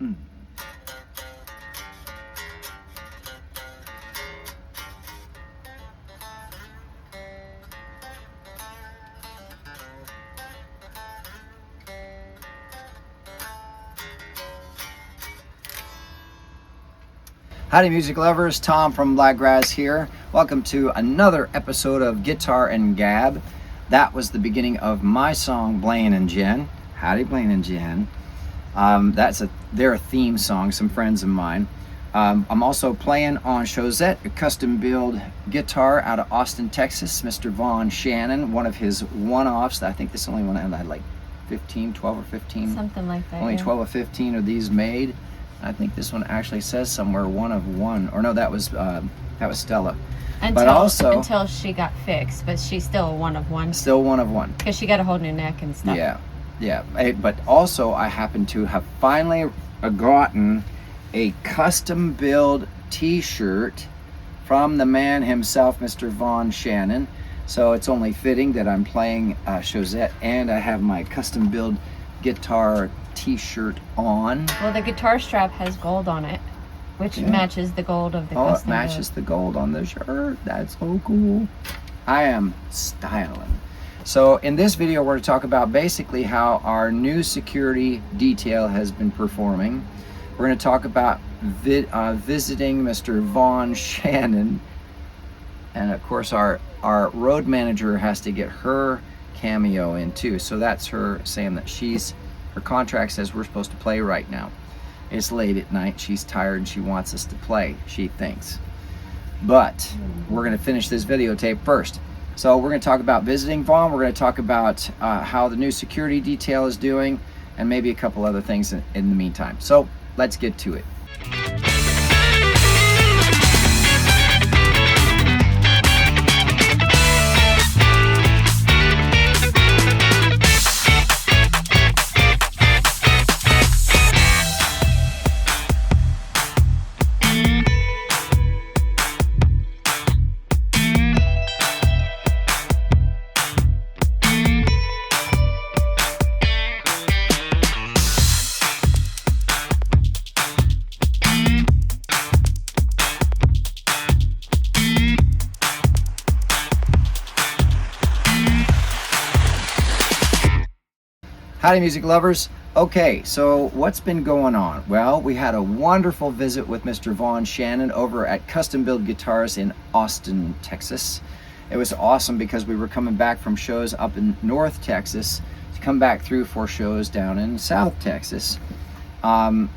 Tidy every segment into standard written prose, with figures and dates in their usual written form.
Howdy music lovers, Tom from Blakgraz here. Welcome to another episode of Guitar and Gab. That was the beginning of my song, Blaine and Jen. Howdy Blaine and Jen. They're a theme song, some friends of mine. I'm also playing on Chosette, a custom build guitar out of Austin, Texas. Mr. Vaughn Shannon, one of his one-offs. I think this only one I had like 12 or 15. Something like that. Only yeah. 12 or 15 of these made. I think this one actually says somewhere one of one, or no, that was Stella. Until she got fixed, but she's still a one of one. Still one of one. Because she got a whole new neck and stuff. Yeah. But also, I happen to have finally gotten a custom build T-shirt from the man himself, Mr. Vaughn Shannon. So it's only fitting that I'm playing Chosette, and I have my custom build guitar T-shirt on. Well, the guitar strap has gold on it, which matches the gold of the custom build. Oh, it matches the gold on the shirt. That's so cool. I am styling. So in this video, we're going to talk about basically how our new security detail has been performing. We're going to talk about visiting Mr. Vaughn Shannon, and of course our road manager has to get her cameo in too. So that's her saying that her contract says we're supposed to play right now. It's late at night, she's tired, and she wants us to play, she thinks. But we're going to finish this videotape first. So we're going to talk about visiting Vaughn, we're going to talk about how the new security detail is doing, and maybe a couple other things in the meantime. So let's get to it. Howdy music lovers. Okay, so what's been going on? Well, we had a wonderful visit with Mr. Vaughn Shannon over at Custom Build Guitars in Austin, Texas. It was awesome because we were coming back from shows up in North Texas to come back through for shows down in South Texas. And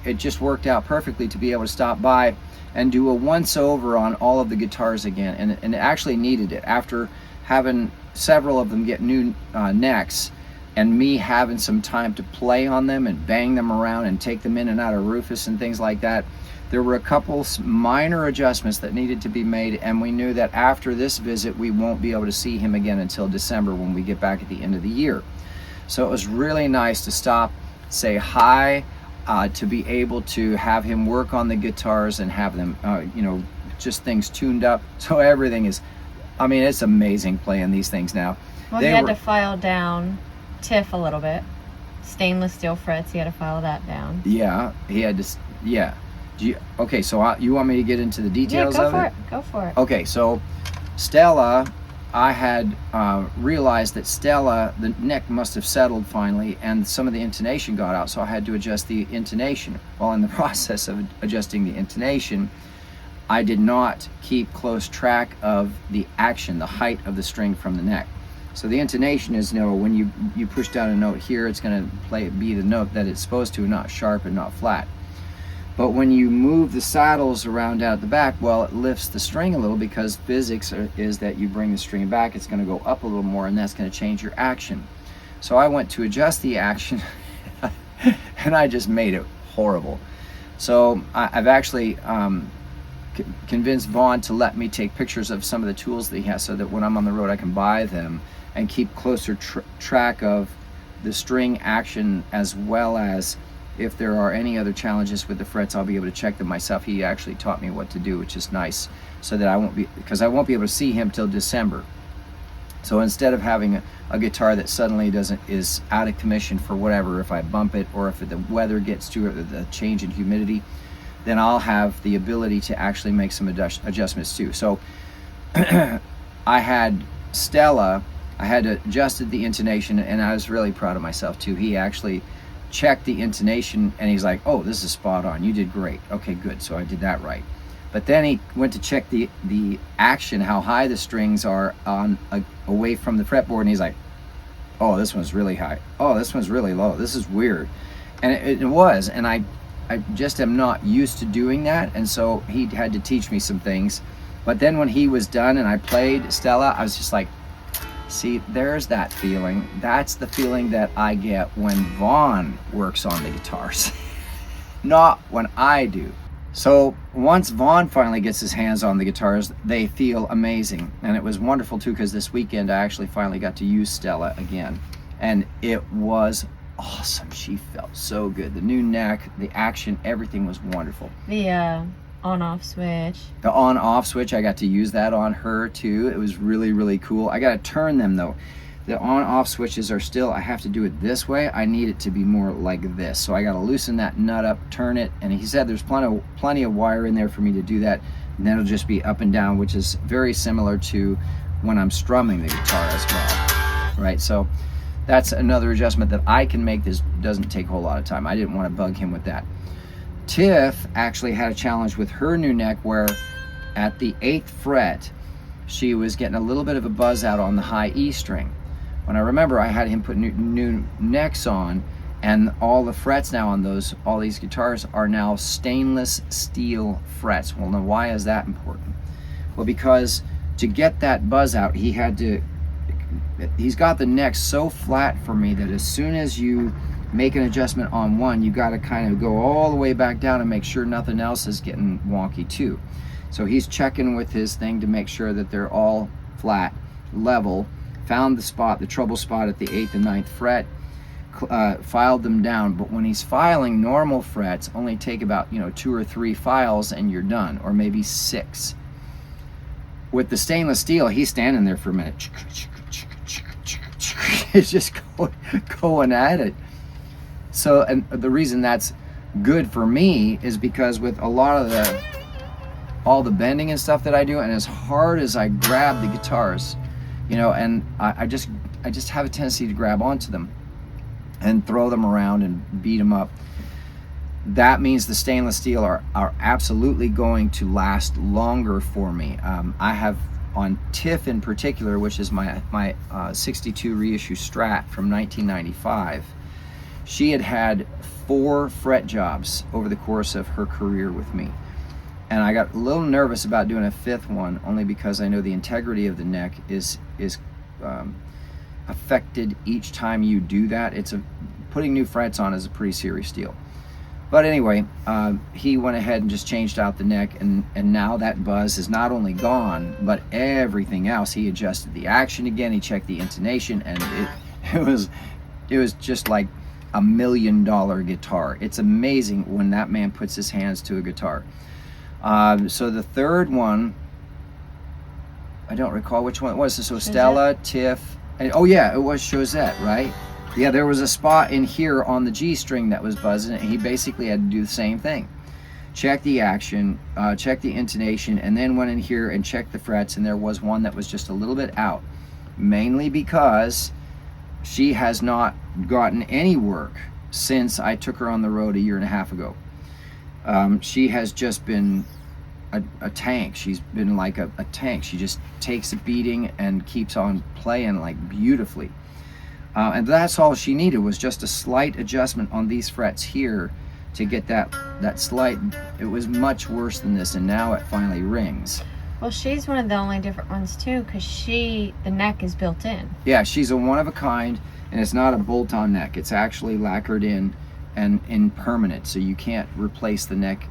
it just worked out perfectly to be able to stop by and do a once over on all of the guitars again. And it actually needed it after having several of them get new necks, and me having some time to play on them and bang them around and take them in and out of Rufus and things like that. There were a couple minor adjustments that needed to be made, and we knew that after this visit we won't be able to see him again until December when we get back at the end of the year. So it was really nice to stop, say hi, to be able to have him work on the guitars and have them, just things tuned up. So everything is, I mean, it's amazing playing these things now. Well, he had to file down Tiff a little bit. Stainless steel frets, he had to file that down. Yeah, he had to, yeah. Okay, so you want me to get into the details of it? Go for it. Okay, so Stella, I had realized that Stella, the neck must have settled finally, and some of the intonation got out, so I had to adjust the intonation. While in the process of adjusting the intonation, I did not keep close track of the action, the height of the string from the neck. So the intonation is, when you push down a note here, it's going to be the note that it's supposed to, not sharp and not flat. But when you move the saddles around out the back, well, it lifts the string a little, because physics is that you bring the string back, it's going to go up a little more, and that's going to change your action. So I went to adjust the action, and I just made it horrible. So I've actually convinced Vaughn to let me take pictures of some of the tools that he has, so that when I'm on the road I can buy them and keep closer track of the string action, as well as if there are any other challenges with the frets, I'll be able to check them myself. He actually taught me what to do, which is nice, so that I won't be able to see him till December. So instead of having a guitar that suddenly is out of commission for whatever, if I bump it or if the weather gets to it, or the change in humidity, then I'll have the ability to actually make some adjustments too. So I had Stella, I had adjusted the intonation, and I was really proud of myself too. He actually checked the intonation and he's like, oh, this is spot on, you did great, okay, good. So I did that right. But then he went to check the action, how high the strings are on away from the fretboard, and he's like, oh, this one's really high, oh, this one's really low, this is weird. And it was, and I just am not used to doing that, and so he had to teach me some things. But then when he was done and I played Stella, I was just like, see, there's that feeling. That's the feeling that I get when Vaughn works on the guitars, not when I do. So once Vaughn finally gets his hands on the guitars, they feel amazing. And it was wonderful too, because this weekend I actually finally got to use Stella again. And it was awesome. She felt so good. The new neck, the action, everything was wonderful. The on-off switch. The on-off switch, I got to use that on her too. It was really, really cool. I got to turn them though. The on-off switches are still, I have to do it this way. I need it to be more like this. So I got to loosen that nut up, turn it, and he said there's plenty of wire in there for me to do that. And then it'll just be up and down, which is very similar to when I'm strumming the guitar as well, right? So that's another adjustment that I can make. This doesn't take a whole lot of time. I didn't want to bug him with that. Tiff actually had a challenge with her new neck where at the 8th fret, she was getting a little bit of a buzz out on the high E string. When I remember, I had him put new necks on, and all the frets now on all these guitars are now stainless steel frets. Well, now why is that important? Well, because to get that buzz out, he's got the neck so flat for me that as soon as you make an adjustment on one, you got to kind of go all the way back down and make sure nothing else is getting wonky too. So he's checking with his thing to make sure that they're all flat, level. Found the trouble spot at the 8th and 9th fret, filed them down. But when he's filing, normal frets only take about 2 or 3 files and you're done, or maybe 6. With the stainless steel, he's standing there for a minute. It's just going at it. So, and the reason that's good for me is because with a lot of all the bending and stuff that I do, and as hard as I grab the guitars, and I just have a tendency to grab onto them and throw them around and beat them up. That means the stainless steel are absolutely going to last longer for me. I have on Tiff in particular, which is my 62 reissue Strat from 1995. She had 4 fret jobs over the course of her career with me. And I got a little nervous about doing a 5th one, only because I know the integrity of the neck is affected each time you do that. Putting new frets on is a pretty serious deal. But anyway, he went ahead and just changed out the neck, and now that buzz is not only gone, but everything else. He adjusted the action again, he checked the intonation, and it was just like $1 million guitar. It's amazing when that man puts his hands to a guitar. So the 3rd one, I don't recall which one it was. So Stella, Tiff, and oh yeah, it was Chosette, right? Yeah, there was a spot in here on the G string that was buzzing, and he basically had to do the same thing. Check the action, check the intonation, and then went in here and checked the frets, and there was one that was just a little bit out, mainly because she has not gotten any work since I took her on the road a year and a half ago. She has just been a tank. She's been like a tank. She just takes a beating and keeps on playing like beautifully. And that's all she needed, was just a slight adjustment on these frets here to get that slight. It was much worse than this, and now it finally rings. Well, she's one of the only different ones too, because the neck is built in. Yeah, she's a one of a kind, and it's not a bolt-on neck. It's actually lacquered in and permanent, so you can't replace the neck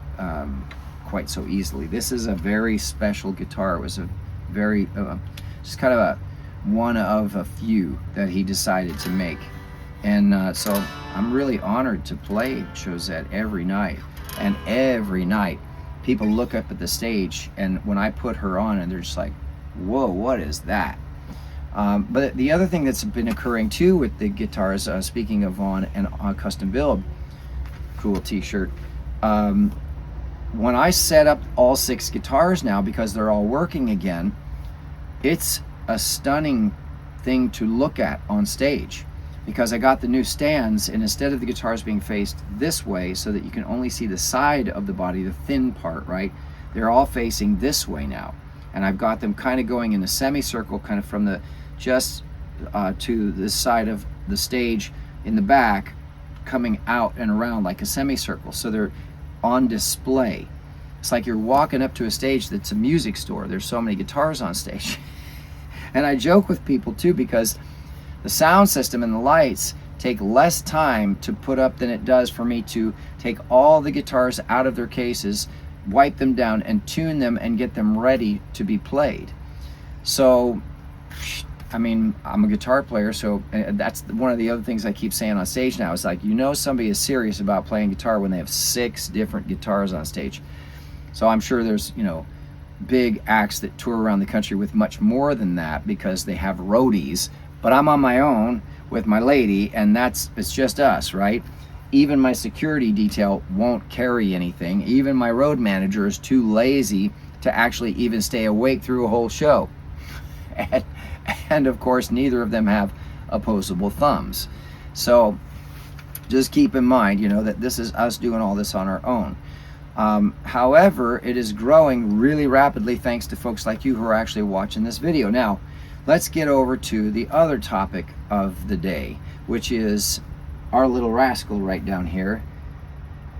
quite so easily. This is a very special guitar. It was a very just kind of a one of a few that he decided to make, and so I'm really honored to play Chosette every night. And every night people look up at the stage, and when I put her on, and they're just like, whoa, what is that? But the other thing that's been occurring too with the guitars, speaking of Vaughn and Custom Build, cool t-shirt, when I set up all 6 guitars now, because they're all working again, it's a stunning thing to look at on stage, because I got the new stands, and instead of the guitars being faced this way so that you can only see the side of the body, the thin part, right, they're all facing this way now, and I've got them kind of going in a semicircle, kind of from the just to the side of the stage in the back, coming out and around like a semicircle, so they're on display. It's like you're walking up to a stage that's a music store. There's so many guitars on stage. And I joke with people too, because the sound system and the lights take less time to put up than it does for me to take all the guitars out of their cases, wipe them down, and tune them and get them ready to be played. So, I mean, I'm a guitar player, so that's one of the other things I keep saying on stage now. Is like, you know, somebody is serious about playing guitar when they have 6 different guitars on stage. So I'm sure there's, you know, big acts that tour around the country with much more than that because they have roadies. But I'm on my own with my lady, and it's just us, right? Even my security detail won't carry anything. Even my road manager is too lazy to actually even stay awake through a whole show. And of course, neither of them have opposable thumbs. So just keep in mind, you know, that this is us doing all this on our own. However, it is growing really rapidly thanks to folks like you who are actually watching this video. Now, let's get over to the other topic of the day, which is our little rascal right down here,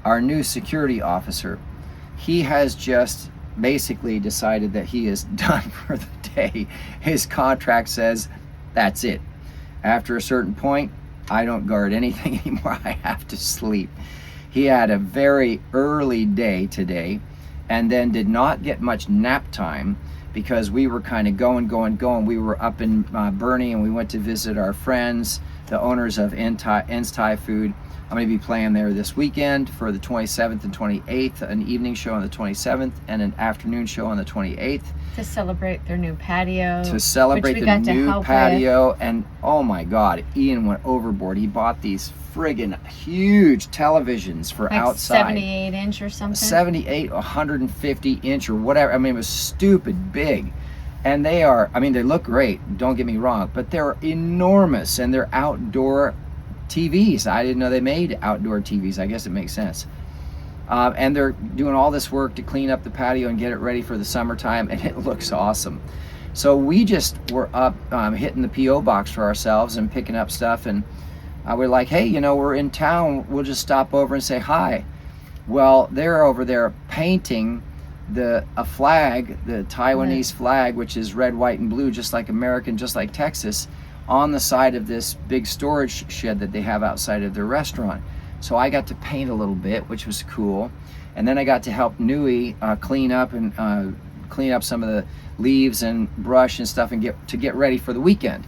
our new security officer. He has just basically decided that he is done for the day. His contract says that's it. After a certain point, I don't guard anything anymore. I have to sleep. He had a very early day today, and then did not get much nap time because we were kind of going. We were up in Bernie, and we went to visit our friends, the owners of En's Thai Food. I'm going to be playing there this weekend for the 27th and 28th, an evening show on the 27th and an afternoon show on the 28th. To celebrate their new patio. To celebrate the new patio. And oh my God, Ian went overboard. He bought these friggin' huge televisions for like outside. 78 inch or something? 78, 150 inch or whatever. I mean, it was stupid big. And they are, I mean, they look great, don't get me wrong, but they're enormous, and they're outdoor TVs. I didn't know they made outdoor TVs. I guess it makes sense. And they're doing all this work to clean up the patio and get it ready for the summertime, and it looks awesome. So we just were up hitting the P.O. box for ourselves and picking up stuff, and we're like, hey, you know, we're in town, we'll just stop over and say hi. Well, they're over there painting a flag, the Taiwanese flag, which is red, white, and blue, just like American, just like Texas, on the side of this big storage shed that they have outside of their restaurant. So I got to paint a little bit, which was cool. And then I got to help Nui clean up some of the leaves and brush and stuff, and get ready for the weekend.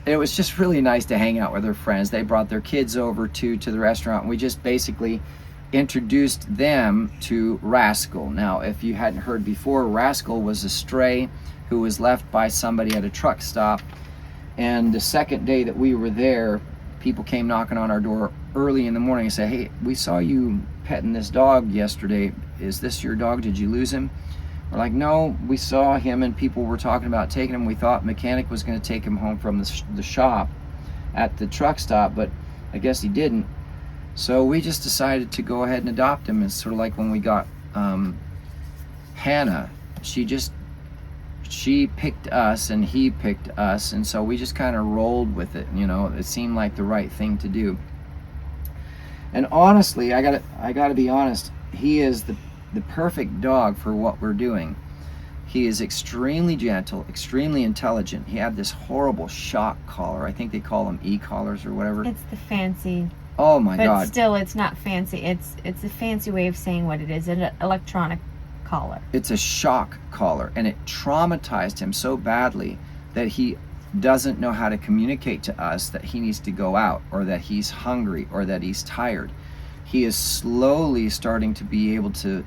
And it was just really nice to hang out with their friends. They brought their kids over to the restaurant, and we just basically introduced them to Rascal. Now, if you hadn't heard before, Rascal was a stray who was left by somebody at a truck stop. And the second day that we were there, people came knocking on our door early in the morning and said, hey, we saw you petting this dog yesterday. Is this your dog? Did you lose him? We're like, no, we saw him and people were talking about taking him. We thought mechanic was going to take him home from the shop at the truck stop, but I guess he didn't. So we just decided to go ahead and adopt him. It's sort of like when we got Hannah. She picked us and he picked us, and so we just kind of rolled with it. You know, it seemed like the right thing to do. And honestly, I gotta be honest, he is the perfect dog for what we're doing. He is extremely gentle, extremely intelligent. He had this horrible shock collar. I think they call them e-collars or whatever. It's the fancy. Oh my God. But still, it's not fancy. It's a fancy way of saying what it is. An electronic collar. It's a shock collar, and it traumatized him so badly that he doesn't know how to communicate to us that he needs to go out, or that he's hungry, or that he's tired. He is slowly starting to be able to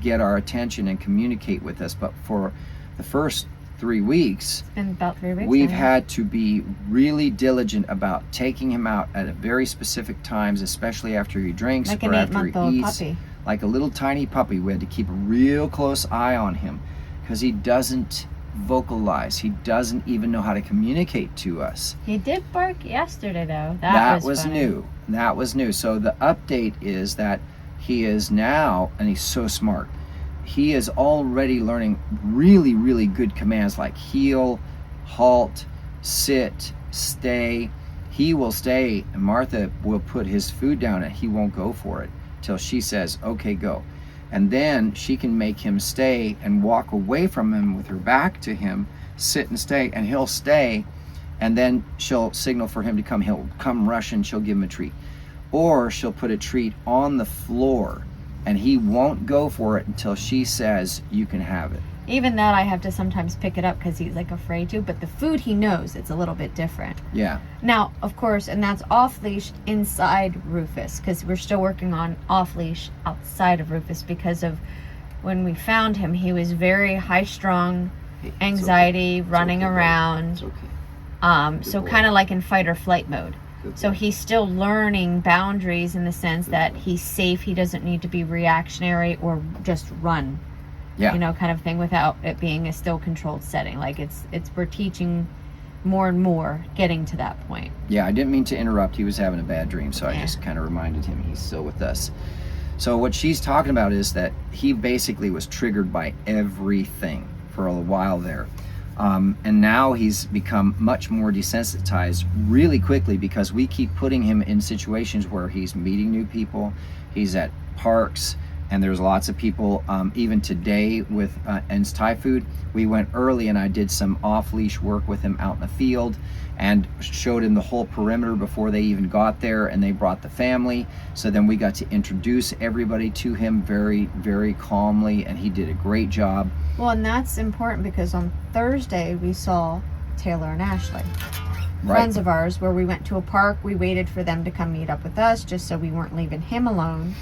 get our attention and communicate with us, but for the first 3 weeks, It's been about 3 weeks. we've now. had to be really diligent about taking him out at a very specific times, especially after he drinks Like or an after he 8-month-old eats. puppy. Like a little tiny puppy. We had to keep a real close eye on him because he doesn't vocalize. He doesn't even know how to communicate to us. He did bark yesterday, though. That was funny. new. That was new. So the update is that he is now, and he's so smart, he is already learning really, really good commands like heel, halt, sit, stay. He will stay, and Martha will put his food down and he won't go for it till she says, okay, go. And then she can make him stay and walk away from him with her back to him, sit and stay, and he'll stay, and then she'll signal for him to come. He'll come rushing, she'll give him a treat. Or she'll put a treat on the floor and he won't go for it until she says, you can have it. Even that, I have to sometimes pick it up because he's like afraid to. But the food, he knows it's a little bit different. Yeah. Now, of course, and that's off leash inside Rufus because we're still working on off leash outside of Rufus because of when we found him, he was very high strung, Hey, anxiety, it's okay. running It's okay, around. It's okay. So boy. kind of like in fight or flight mode. Good So boy. he's still learning boundaries in the sense Good that boy. he's safe. He doesn't need to be reactionary or just run. Yeah. You know, kind of thing without it being a still controlled setting. Like it's we're teaching more and more getting to that point. Yeah, I didn't mean to interrupt. He was having a bad dream, so I Yeah. just kind of reminded him he's still with us. So what she's talking about is that he basically was triggered by everything for a while there. And now he's become much more desensitized really quickly because we keep putting him in situations where he's meeting new people, he's at parks, and there's lots of people. Even today with En's Thai food, we went early and I did some off-leash work with him out in the field and showed him the whole perimeter before they even got there, and they brought the family. So then we got to introduce everybody to him very, very calmly, and he did a great job. Well, and that's important because on Thursday we saw Taylor and Ashley, friends of ours, where we went to a park. We waited for them to come meet up with us just so we weren't leaving him alone.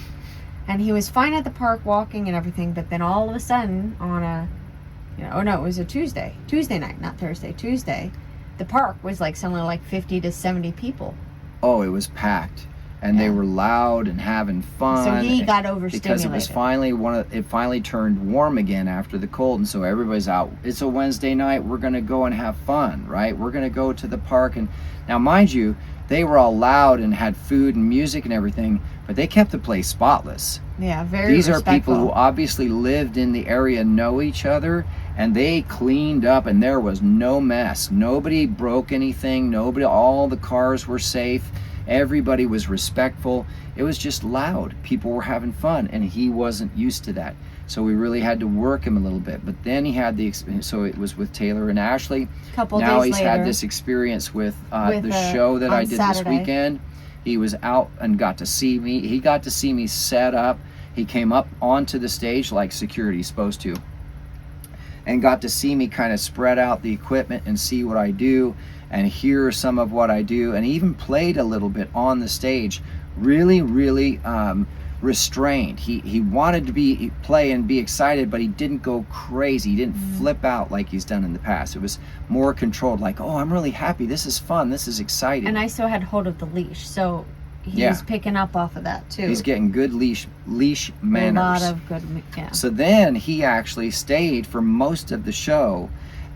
And he was fine at the park walking and everything, but then all of a sudden on a, it was a Tuesday night, not Thursday, Tuesday, the park was like somewhere like 50 to 70 people. Oh, it was packed, and they were loud and having fun. So he got overstimulated. Because it was finally it finally turned warm again after the cold, and so everybody's out. It's a Wednesday night. We're gonna go and have fun, right? We're gonna go to the park, and now, mind you, they were all loud and had food and music and everything, but they kept the place spotless. Yeah, very These respectful. are people who obviously lived in the area, know each other, and they cleaned up, and there was no mess. Nobody broke anything. All the cars were safe. Everybody was respectful. It was just loud. People were having fun, and he wasn't used to that. So we really had to work him a little bit. But then he had so it was with Taylor and Ashley. Couple now days he's later, had this experience with the show that on I did Saturday. this weekend. He was out and got to see me. He got to see me set up. He came up onto the stage like security's supposed to, and got to see me kind of spread out the equipment and see what I do and hear some of what I do, and he even played a little bit on the stage. Really, really restrained. He wanted to play and be excited, but he didn't go crazy. He didn't flip out like he's done in the past. It was more controlled, like, oh, I'm really happy. This is fun. This is exciting. And I still had hold of the leash, so he was picking up off of that too. He's getting good leash manners. A lot of good, yeah. So then he actually stayed for most of the show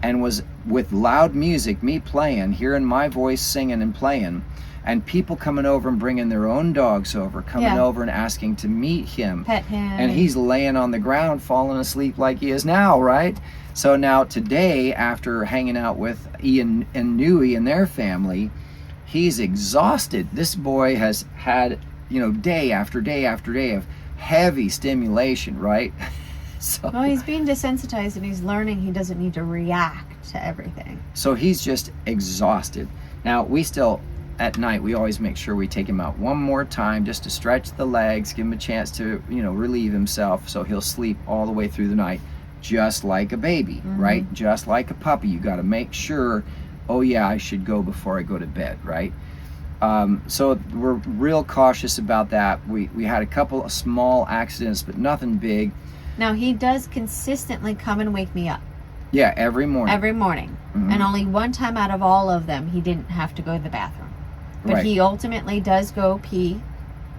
and was with loud music, me playing, hearing my voice singing and playing, and people coming over and bringing their own dogs over, coming over and asking to meet him. Pet him. And he's laying on the ground, falling asleep like he is now, right? So now today, after hanging out with Ian and Nui and their family, he's exhausted. This boy has had, day after day after day of heavy stimulation, right? Well, he's being desensitized and he's learning he doesn't need to react to everything. So he's just exhausted. Now, we still, at night, we always make sure we take him out one more time just to stretch the legs, give him a chance to, relieve himself, so he'll sleep all the way through the night, just like a baby, right? Just like a puppy. You got to make sure, oh yeah, I should go before I go to bed, right? So we're real cautious about that. We had a couple of small accidents, but nothing big. Now, he does consistently come and wake me up. Yeah, every morning. Every morning. Mhm. And only one time out of all of them, he didn't have to go to the bathroom. But Right. he ultimately does go pee,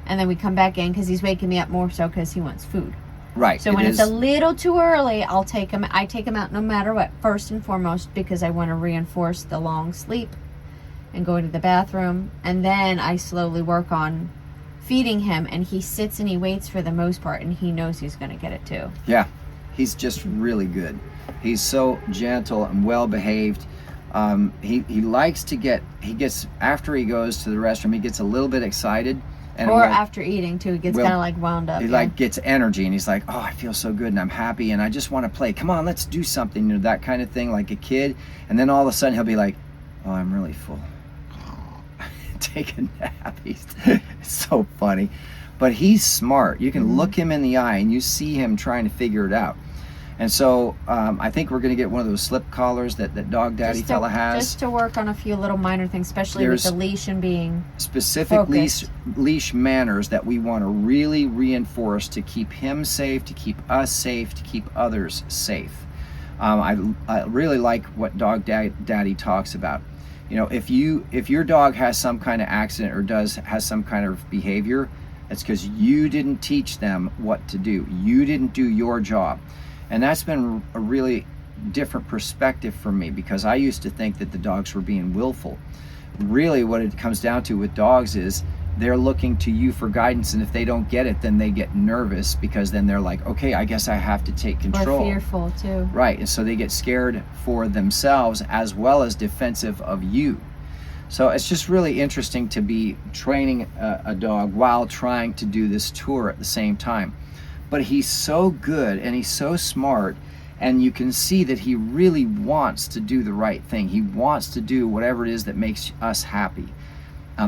and then we come back in because he's waking me up more so because he wants food. Right. So when it's a little too early, I take him out no matter what, first and foremost, because I want to reinforce the long sleep and going to the bathroom. And then I slowly work on feeding him, and he sits and he waits for the most part, and he knows he's going to get it too. Yeah, he's just really good. He's so gentle and well behaved. He likes to gets after he goes to the restroom, he gets a little bit excited. And or after eating too, he gets well, kind of like wound up. He like gets energy, and he's like, oh, I feel so good and I'm happy and I just want to play. Come on, let's do something, you know, that kind of thing, like a kid. And then all of a sudden he'll be like, oh, I'm really full. Take a nap. It's so funny. But he's smart. You can look him in the eye and you see him trying to figure it out. And so I think we're going to get one of those slip collars that Dog Daddy fella has. Just to work on a few little minor things, especially with the leash and being specific leash manners that we want to really reinforce to keep him safe, to keep us safe, to keep others safe. I really like what Dog Daddy talks about. You know, if your dog has some kind of accident or has some kind of behavior, it's because you didn't teach them what to do. You didn't do your job. And that's been a really different perspective for me, because I used to think that the dogs were being willful. Really what it comes down to with dogs is they're looking to you for guidance, and if they don't get it, then they get nervous, because then they're like, okay, I guess I have to take control. Or fearful too. Right, and so they get scared for themselves as well as defensive of you. So it's just really interesting to be training a dog while trying to do this tour at the same time. But he's so good and he's so smart, and you can see that he really wants to do the right thing. He wants to do whatever it is that makes us happy.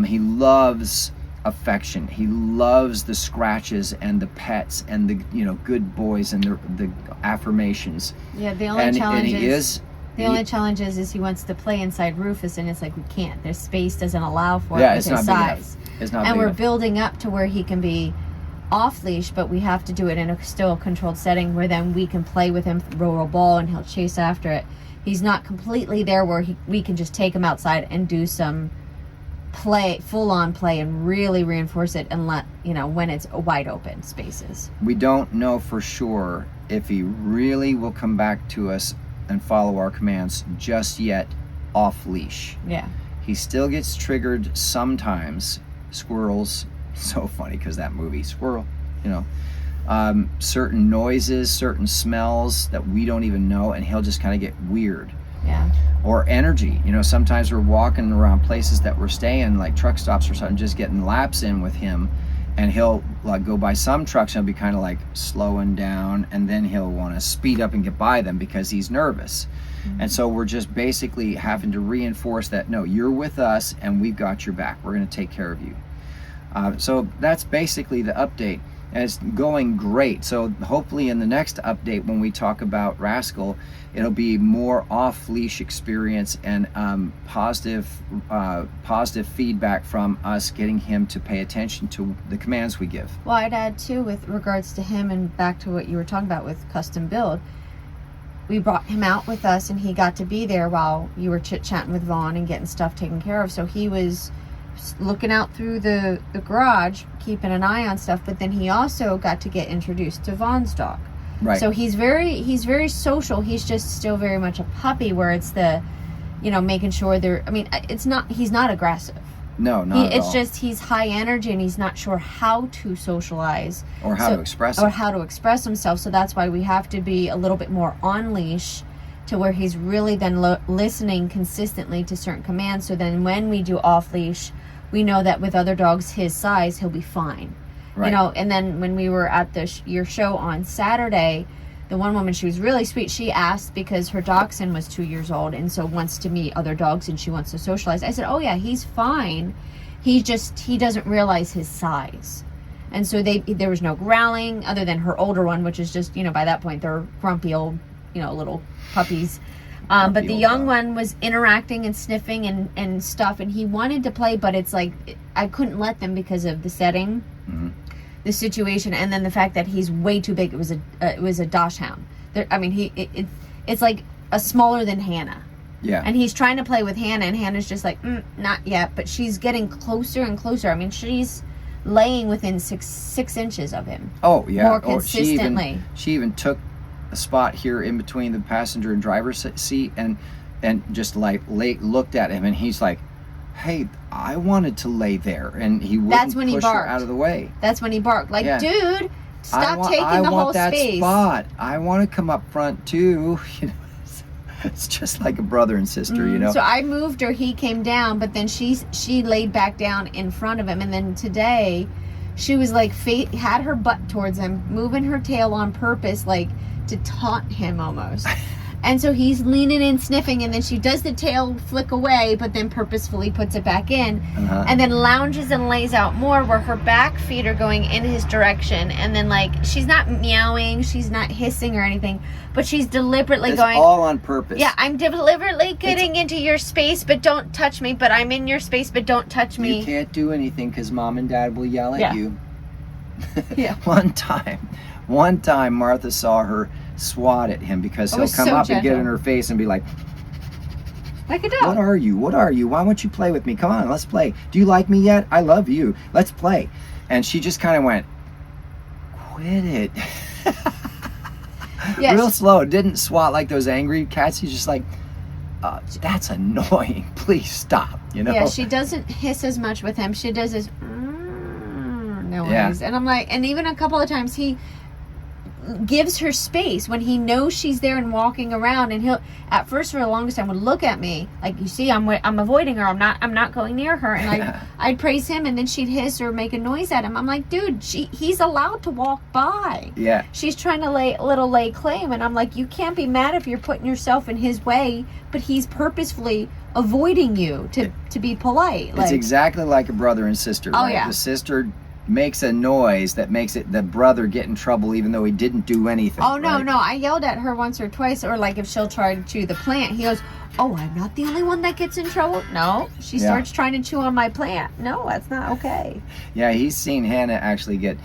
He loves affection. He loves the scratches and the pets and the good boys and the affirmations. Yeah, the only challenge is he wants to play inside Rufus, and it's like we can't. Their space doesn't allow for it with it's his not size. Big enough. It's not and big we're enough. building up to where he can be off leash, but we have to do it in a still controlled setting where then we can play with him, roll a ball, and he'll chase after it. He's not completely there where we can just take him outside and do some play, full-on play, and really reinforce it and let when it's wide open spaces. We don't know for sure if he really will come back to us and follow our commands just yet off leash. Yeah, he still gets triggered sometimes. Squirrels, so funny because that movie Squirrel, certain noises, certain smells that we don't even know, and he'll just kind of get weird. Yeah. Or energy, sometimes we're walking around places that we're staying, like truck stops or something, just getting laps in with him, and he'll like go by some trucks and he'll be kind of like slowing down, and then he'll want to speed up and get by them because he's nervous. And so we're just basically having to reinforce that, no, you're with us and we've got your back. We're going to take care of you. So that's basically the update, and it's going great. So hopefully in the next update, when we talk about Rascal, it'll be more off-leash experience and positive feedback from us, getting him to pay attention to the commands we give. Well, I'd add too, with regards to him, and back to what you were talking about with custom build, we brought him out with us, and he got to be there while you were chit-chatting with Vaughn and getting stuff taken care of. So he was looking out through the garage, keeping an eye on stuff, but then he also got to get introduced to Vaughn's dog. Right. So he's very social. He's just still very much a puppy, where it's the, making sure he's not aggressive. No, not at all. It's just he's high energy, and he's not sure how to socialize. Or how to express it. Or how to express himself. So that's why we have to be a little bit more on leash, to where he's really then listening consistently to certain commands. So then when we do off leash, we know that with other dogs his size, he'll be fine. Right. And then when we were at your show on Saturday, the one woman, she was really sweet. She asked because her dachshund was 2 years old and so wants to meet other dogs and she wants to socialize. I said, oh yeah, he's fine. He doesn't realize his size. And so there was no growling other than her older one, which is just, by that point they're grumpy old, little puppies. But the young one was interacting and sniffing and stuff, and he wanted to play, but it's like I couldn't let them because of the setting. Mm-hmm. The situation, and then the fact that he's way too big. It was a dachshund. It's like a smaller than Hannah. Yeah. And he's trying to play with Hannah, and Hannah's just like, not yet. But she's getting closer and closer. I mean, she's laying within six inches of him. Oh, yeah. More consistently. She even took a spot here in between the passenger and driver's seat and just like looked at him, and he's like, hey, I wanted to lay there. And he wouldn't push her out of the way. That's when he barked. Like, dude, stop taking the whole space. I want that spot. I want to come up front too. You know, it's just like a brother and sister, you know. So I moved her, he came down, but then she laid back down in front of him. And then today, she was like, had her butt towards him, moving her tail on purpose, like to taunt him almost. And so he's leaning in, sniffing, and then she does the tail flick away, but then purposefully puts it back in, and then lounges and lays out more where her back feet are going in his direction. And then, like, she's not meowing, she's not hissing or anything, but she's deliberately going. All on purpose. Yeah, I'm deliberately getting into your space, but don't touch me. But I'm in your space, but don't touch me. You can't do anything because Mom and Dad will yell at you. Yeah. One time, Martha saw her swat at him because he'll come up and get in her face and be like a dog. What are you? Why won't you play with me? Come on, let's play. Do you like me yet? I love you. Let's play. And she just kind of went, quit it. Yes. Real slow. Didn't swat like those angry cats. He's just like, that's annoying. Please stop. You know? Yeah, she doesn't hiss as much with him. She does this noise. Yeah. And I'm like, and even a couple of times he gives her space when he knows she's there and walking around, and he'll at first for the longest time would look at me like, you see, I'm avoiding her, I'm not going near her, and I'd praise him, and then she'd hiss or make a noise at him. I'm like, dude, he's allowed to walk by. Yeah, she's trying to lay claim, and I'm like, you can't be mad if you're putting yourself in his way, but he's purposefully avoiding you to be polite. It's exactly like a brother and sister. Oh, right? yeah. The sister makes a noise that makes the brother get in trouble even though he didn't do anything. Oh, no, no. I yelled at her once or twice, or like if she'll try to chew the plant, he goes, oh, I'm not the only one that gets in trouble. No, she starts trying to chew on my plant. No, that's not okay. Yeah, he's seen Hannah actually get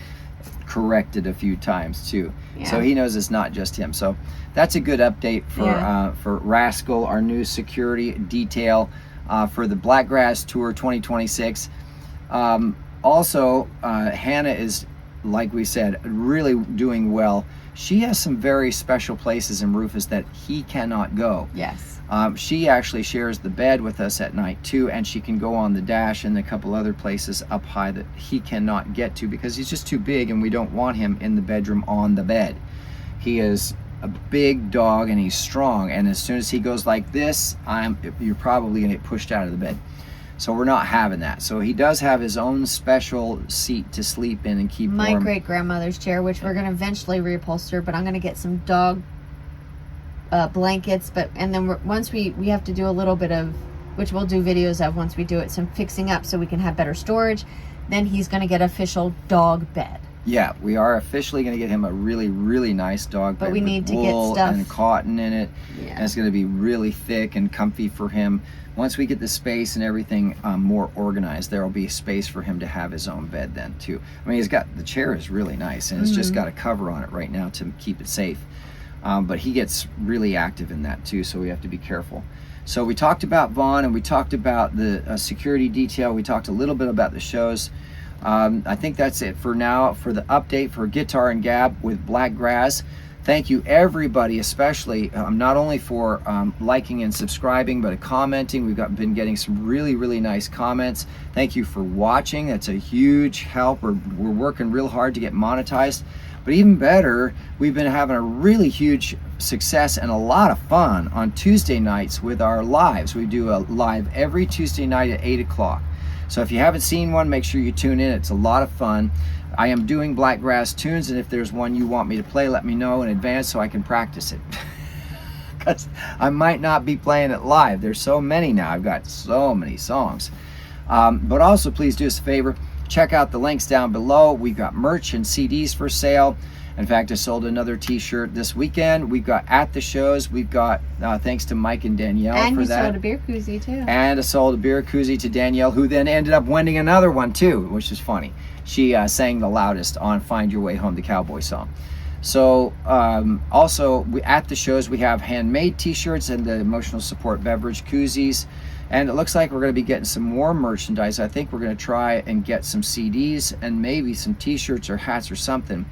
corrected a few times too. Yeah. So he knows it's not just him. So that's a good update for Rascal, our new security detail for the Blakgraz Tour 2026. Also, Hannah is, like we said, really doing well. She has some very special places in Rufus that he cannot go. Yes. She actually shares the bed with us at night too, and she can go on the dash and a couple other places up high that he cannot get to because he's just too big, and we don't want him in the bedroom on the bed. He is a big dog and he's strong, and as soon as he goes like this, you're probably going to get pushed out of the bed. So we're not having that. So he does have his own special seat to sleep in and keep warm. My great-grandmother's chair, which we're going to eventually reupholster, but I'm going to get some dog blankets. And then once we have to do a little bit of, which we'll do videos of once we do it, some fixing up so we can have better storage. Then he's going to get official dog bed. Yeah, we are officially going to get him a really, really nice dog bed. But we need to get stuff and cotton in it. Yeah. And it's going to be really thick and comfy for him. Once we get the space and everything more organized, there will be space for him to have his own bed then too. I mean, the chair is really nice, and it's just got a cover on it right now to keep it safe. But he gets really active in that too, so we have to be careful. So we talked about Vaughn, and we talked about the security detail. We talked a little bit about the shows. I think that's it for now for the update for Guitar and Gab with Blakgraz. Thank you everybody, especially not only for liking and subscribing, but commenting. We've been getting some really, really nice comments. Thank you for watching. That's a huge help. We're working real hard to get monetized. But even better, we've been having a really huge success and a lot of fun on Tuesday nights with our lives. We do a live every Tuesday night at 8 o'clock. So if you haven't seen one, make sure you tune in. It's a lot of fun. I am doing Blakgraz tunes, and if there's one you want me to play, let me know in advance so I can practice it. Because I might not be playing it live. There's so many now. I've got so many songs. But also, please do us a favor. Check out the links down below. We've got merch and CDs for sale. In fact, I sold another t-shirt this weekend. We've got at the shows. We've got, thanks to Mike and Danielle for that. And you sold a beer koozie too. And I sold a beer koozie to Danielle, who then ended up winning another one too, which is funny. She sang the loudest on Find Your Way Home, the cowboy song. So also at the shows we have handmade t-shirts and the emotional support beverage koozies, and it looks like we're going to be getting some more merchandise. I think we're going to try and get some CDs and maybe some t-shirts or hats or something,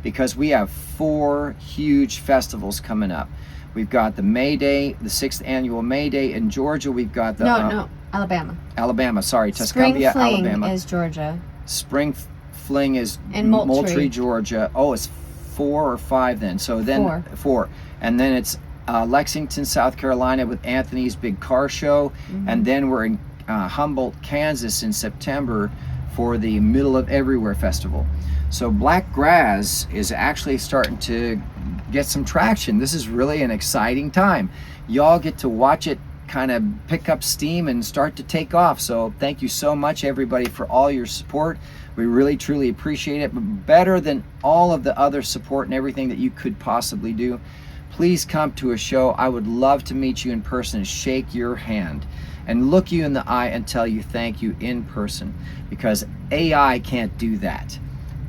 because we have 4 huge festivals coming up. We've got the May Day, the 6th annual May Day in Georgia. We've got the Alabama. Sorry, Spring Tuscumbia, Fling Alabama. is Georgia. Spring Fling is In Moultrie. Georgia. Oh, it's 4 or 5 then. So then 4. And then it's Lexington, South Carolina with Anthony's Big Car Show. And then we're in Humboldt, Kansas in September for the Middle of Everywhere Festival. So Blakgraz is actually starting to get some traction. This is really an exciting time. Y'all get to watch it kind of pick up steam and start to take off. So thank you so much, everybody, for all your support. We really truly appreciate it. But better than all of the other support and everything that you could possibly do, please come to a show. I would love to meet you in person and shake your hand and look you in the eye and tell you thank you in person, because AI can't do that.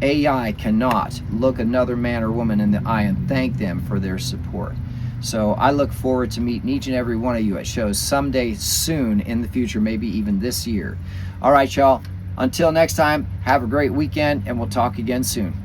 AI cannot look another man or woman in the eye and thank them for their support. So I look forward to meeting each and every one of you at shows someday soon in the future, maybe even this year. All right, y'all. Until next time, have a great weekend, and we'll talk again soon.